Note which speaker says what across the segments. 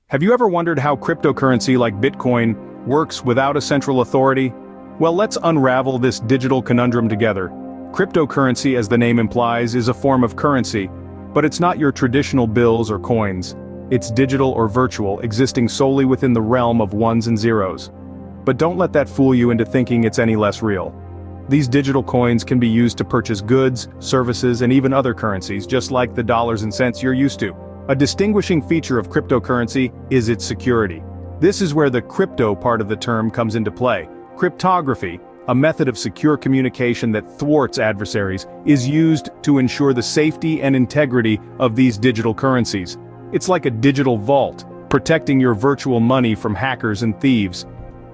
Speaker 1: Have you ever wondered how cryptocurrency like Bitcoin works without a central authority? Well, let's unravel this digital conundrum together. Cryptocurrency, as the name implies, is a form of currency, but it's not your traditional bills or coins. It's digital or virtual, existing solely within the realm of ones and zeros. But don't let that fool you into thinking it's any less real. These digital coins can be used to purchase goods, services, and even other currencies, just like the dollars and cents you're used to. A distinguishing feature of cryptocurrency is its security. This is where the crypto part of the term comes into play. Cryptography, a method of secure communication that thwarts adversaries, is used to ensure the safety and integrity of these digital currencies. It's like a digital vault, protecting your virtual money from hackers and thieves.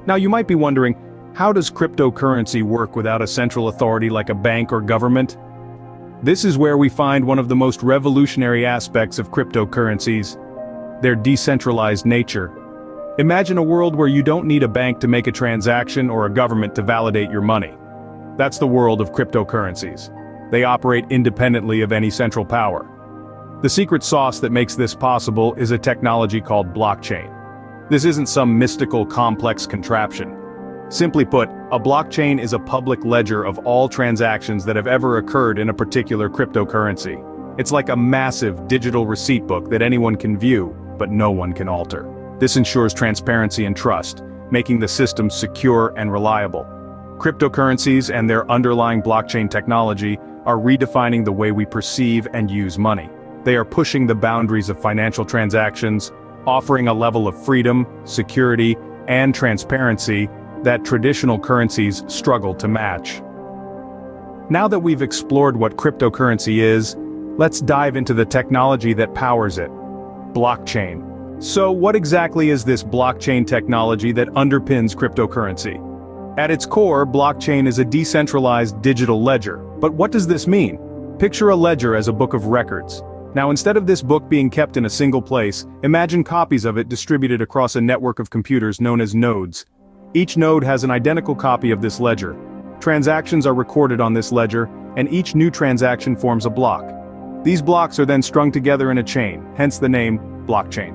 Speaker 1: Now you might be wondering, how does cryptocurrency work without a central authority like a bank or government? This is where we find one of the most revolutionary aspects of cryptocurrencies: their decentralized nature. Imagine a world where you don't need a bank to make a transaction or a government to validate your money. That's the world of cryptocurrencies. They operate independently of any central power. The secret sauce that makes this possible is a technology called blockchain. This isn't some mystical, complex contraption. Simply put, a blockchain is a public ledger of all transactions that have ever occurred in a particular cryptocurrency. It's like a massive digital receipt book that anyone can view, but no one can alter. This ensures transparency and trust, making the system secure and reliable. Cryptocurrencies and their underlying blockchain technology are redefining the way we perceive and use money. They are pushing the boundaries of financial transactions, offering a level of freedom, security, and transparency that traditional currencies struggle to match. Now that we've explored what cryptocurrency is, let's dive into the technology that powers it: blockchain. So what exactly is this blockchain technology that underpins cryptocurrency? At its core, blockchain is a decentralized digital ledger. But what does this mean? Picture a ledger as a book of records. Now, instead of this book being kept in a single place, imagine copies of it distributed across a network of computers known as nodes. Each node has an identical copy of this ledger. Transactions are recorded on this ledger, and each new transaction forms a block. These blocks are then strung together in a chain, hence the name blockchain.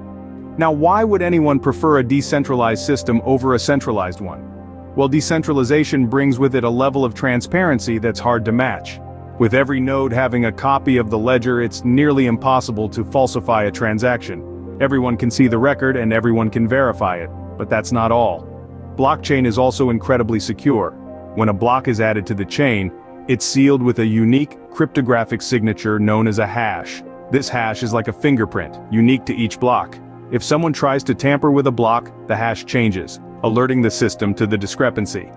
Speaker 1: Now, why would anyone prefer a decentralized system over a centralized one? Well, decentralization brings with it a level of transparency that's hard to match. With every node having a copy of the ledger, it's nearly impossible to falsify a transaction. Everyone can see the record and everyone can verify it, but that's not all. Blockchain is also incredibly secure. When a block is added to the chain, it's sealed with a unique cryptographic signature known as a hash. This hash is like a fingerprint, unique to each block. If someone tries to tamper with a block, the hash changes, alerting the system to the discrepancy.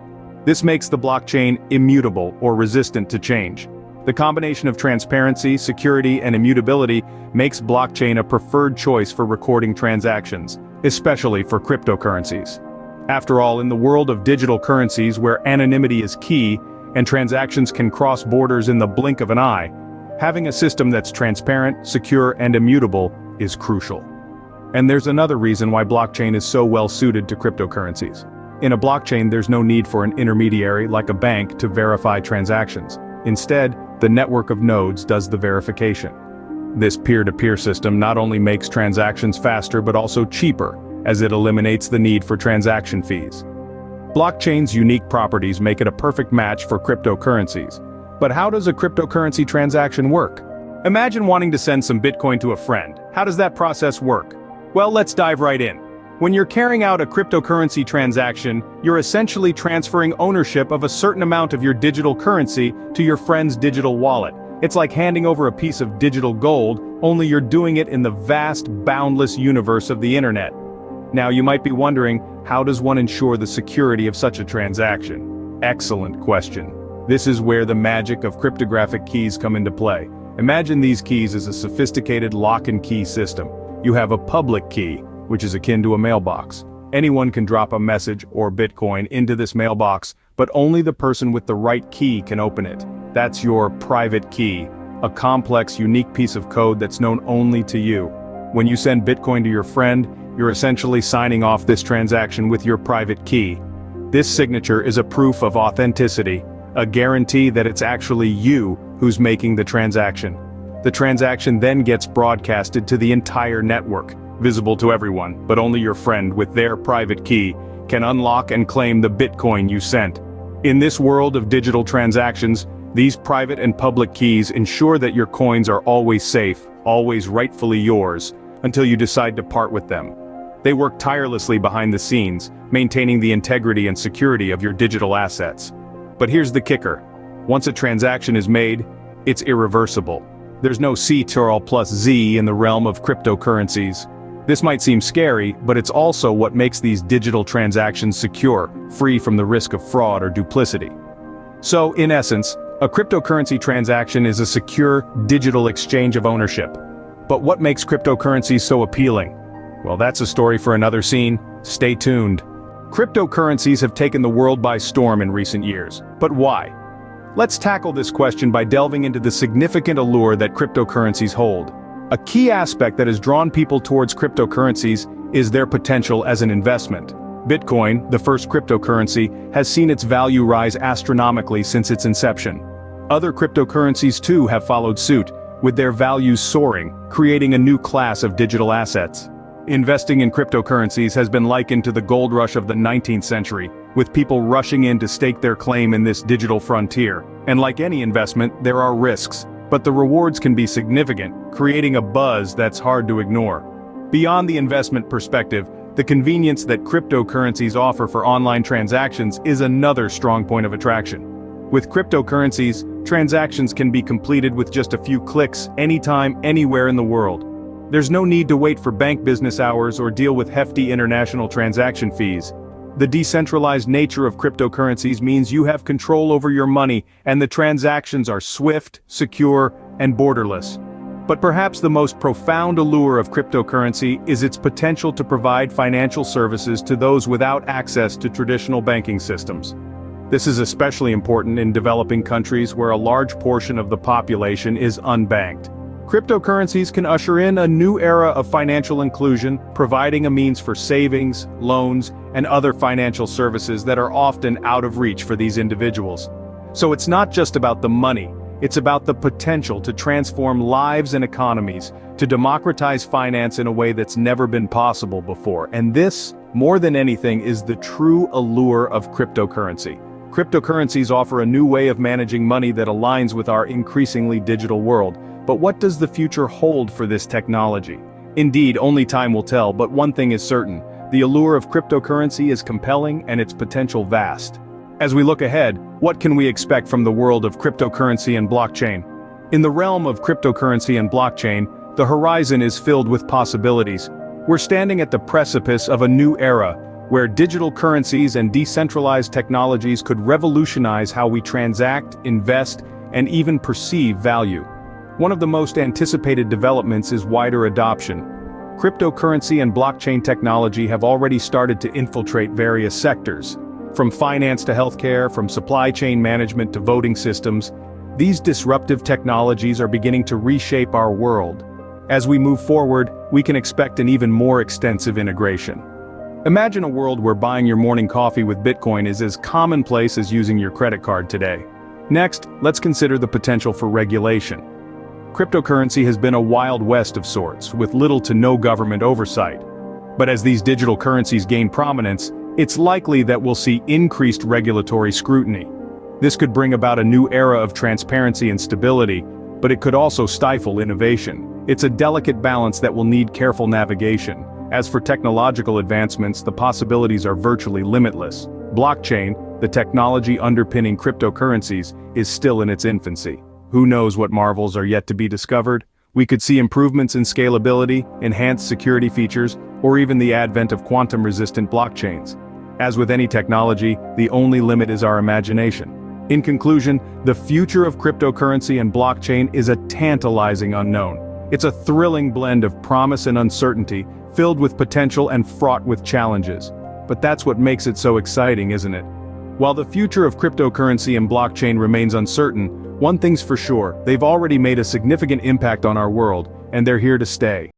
Speaker 1: This makes the blockchain immutable or resistant to change. The combination of transparency, security, and immutability makes blockchain a preferred choice for recording transactions, especially for cryptocurrencies. After all, in the world of digital currencies where anonymity is key and transactions can cross borders in the blink of an eye, having a system that's transparent, secure, and immutable is crucial. And there's another reason why blockchain is so well suited to cryptocurrencies. In a blockchain, there's no need for an intermediary like a bank to verify transactions. Instead, the network of nodes does the verification. This peer-to-peer system not only makes transactions faster but also cheaper, as it eliminates the need for transaction fees. Blockchain's unique properties make it a perfect match for cryptocurrencies. But how does a cryptocurrency transaction work? Imagine wanting to send some Bitcoin to a friend. How does that process work? Well, let's dive right in. When you're carrying out a cryptocurrency transaction, you're essentially transferring ownership of a certain amount of your digital currency to your friend's digital wallet. It's like handing over a piece of digital gold, only you're doing it in the vast, boundless universe of the internet. Now you might be wondering, how does one ensure the security of such a transaction? Excellent question. This is where the magic of cryptographic keys come into play. Imagine these keys as a sophisticated lock and key system. You have a public key, which is akin to a mailbox. Anyone can drop a message or Bitcoin into this mailbox, but only the person with the right key can open it. That's your private key, a complex, unique piece of code that's known only to you. When you send Bitcoin to your friend, you're essentially signing off this transaction with your private key. This signature is a proof of authenticity, a guarantee that it's actually you who's making the transaction. The transaction then gets broadcasted to the entire network, visible to everyone, but only your friend with their private key can unlock and claim the Bitcoin you sent. In this world of digital transactions, these private and public keys ensure that your coins are always safe, always rightfully yours, until you decide to part with them. They work tirelessly behind the scenes, maintaining the integrity and security of your digital assets. But here's the kicker. Once a transaction is made, it's irreversible. There's no Ctrl plus Z in the realm of cryptocurrencies. This might seem scary, but it's also what makes these digital transactions secure, free from the risk of fraud or duplicity. So, in essence, a cryptocurrency transaction is a secure, digital exchange of ownership. But what makes cryptocurrencies so appealing? Well, that's a story for another scene. Stay tuned. Cryptocurrencies have taken the world by storm in recent years. But why? Let's tackle this question by delving into the significant allure that cryptocurrencies hold. A key aspect that has drawn people towards cryptocurrencies is their potential as an investment. Bitcoin, the first cryptocurrency, has seen its value rise astronomically since its inception. Other cryptocurrencies too have followed suit, with their values soaring, creating a new class of digital assets. Investing in cryptocurrencies has been likened to the gold rush of the 19th century, with people rushing in to stake their claim in this digital frontier. And like any investment, there are risks, but the rewards can be significant, creating a buzz that's hard to ignore. Beyond the investment perspective, the convenience that cryptocurrencies offer for online transactions is another strong point of attraction. With cryptocurrencies, transactions can be completed with just a few clicks, anytime, anywhere in the world. There's no need to wait for bank business hours or deal with hefty international transaction fees. The decentralized nature of cryptocurrencies means you have control over your money, and the transactions are swift, secure, and borderless. But perhaps the most profound allure of cryptocurrency is its potential to provide financial services to those without access to traditional banking systems. This is especially important in developing countries where a large portion of the population is unbanked. Cryptocurrencies can usher in a new era of financial inclusion, providing a means for savings, loans, and other financial services that are often out of reach for these individuals. So it's not just about the money, it's about the potential to transform lives and economies, to democratize finance in a way that's never been possible before. And this, more than anything, is the true allure of cryptocurrency. Cryptocurrencies offer a new way of managing money that aligns with our increasingly digital world. But what does the future hold for this technology? Indeed, only time will tell, but one thing is certain. The allure of cryptocurrency is compelling and its potential vast. As we look ahead, what can we expect from the world of cryptocurrency and blockchain? In the realm of cryptocurrency and blockchain, the horizon is filled with possibilities. We're standing at the precipice of a new era, where digital currencies and decentralized technologies could revolutionize how we transact, invest, and even perceive value. One of the most anticipated developments is wider adoption. Cryptocurrency and blockchain technology have already started to infiltrate various sectors. From finance to healthcare, from supply chain management to voting systems, these disruptive technologies are beginning to reshape our world. As we move forward, we can expect an even more extensive integration. Imagine a world where buying your morning coffee with Bitcoin is as commonplace as using your credit card today. Next, let's consider the potential for regulation. Cryptocurrency has been a wild west of sorts, with little to no government oversight. But as these digital currencies gain prominence, it's likely that we'll see increased regulatory scrutiny. This could bring about a new era of transparency and stability, but it could also stifle innovation. It's a delicate balance that will need careful navigation. As for technological advancements, the possibilities are virtually limitless. Blockchain, the technology underpinning cryptocurrencies, is still in its infancy. Who knows what marvels are yet to be discovered? We could see improvements in scalability, enhanced security features, or even the advent of quantum-resistant blockchains. As with any technology, the only limit is our imagination. In conclusion, the future of cryptocurrency and blockchain is a tantalizing unknown. It's a thrilling blend of promise and uncertainty, filled with potential and fraught with challenges. But that's what makes it so exciting, isn't it? While the future of cryptocurrency and blockchain remains uncertain, one thing's for sure, they've already made a significant impact on our world, and they're here to stay.